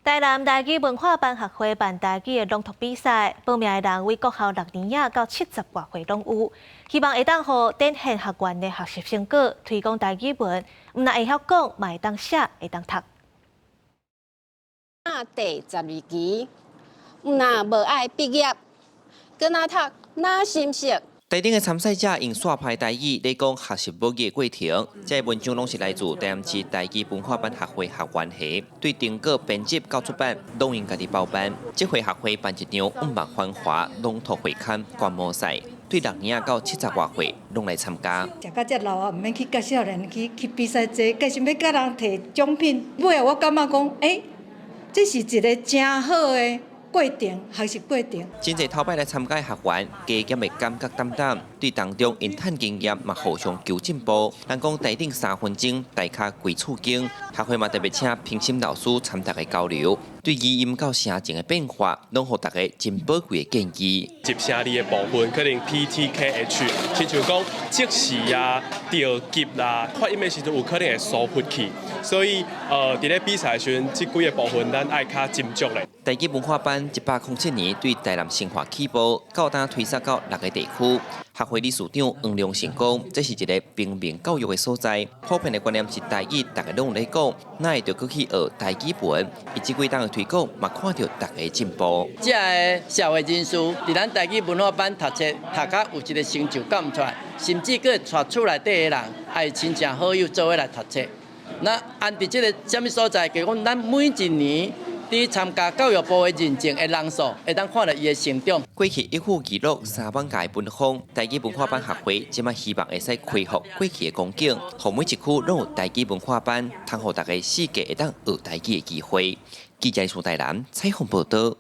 台南台语文化班学会办台语的朗读比赛，报名的人为国校6年仔到70外岁拢有，希望会当互展现学员的学习成果，推广台语文，唔但会晓讲，嘛会当写，会当读。第12期，唔但无爱毕业，搁那读那心息。台顶的参赛者用刷牌台语来讲学习母语的过程，这文章拢是来自台南市台语文化班学会学员系，对定稿编辑到出版，拢用家己包办。这回学会办一场5万繁华朗读会刊观摩赛，对6年到70外岁拢来参加。食到这老啊，唔免去甲少年去比赛这，计想要甲人摕奖品。尾啊，我感觉讲，这是一个真好的过程，学习过程。真侪头摆来参加的学员，加减的感觉淡淡，对当中因趁经验嘛互相求进步。人讲台顶3分钟，大卡几处经。学会嘛特别请评审老师参大家交流，对语音到声情的变化，拢互大家真宝贵的建议。接声里的部分可能 PTKH， 亲像讲即时啊、调急啦、发音的时阵有可能会疏忽去，所以伫咧比赛时阵，即几个部分咱爱较斟酌咧。台语文化班107年对台南生活起步，到当推萨到6个地区。学会理事长黄良成讲，这是一个平民教育的所在，普遍的观念是台语，大家拢有在讲，那会着去学台语文，以及几档的推广，嘛看到大家进步。这个社会人士伫咱台语文化班读册，读甲有一个成就感出来，甚至佫带厝内底的人，还有亲戚好友做伙来读册。那按伫这个什么所在，就讲咱每一年。伫参加教育部的认证的人数，会当看到伊的成长。过去一户记录3万家的文风，台语文化班学会即马希望会使恢复过去的光景，互每一区拢有台语文化班，通互大家世界会当学台语的机会。记者苏台南采访报道。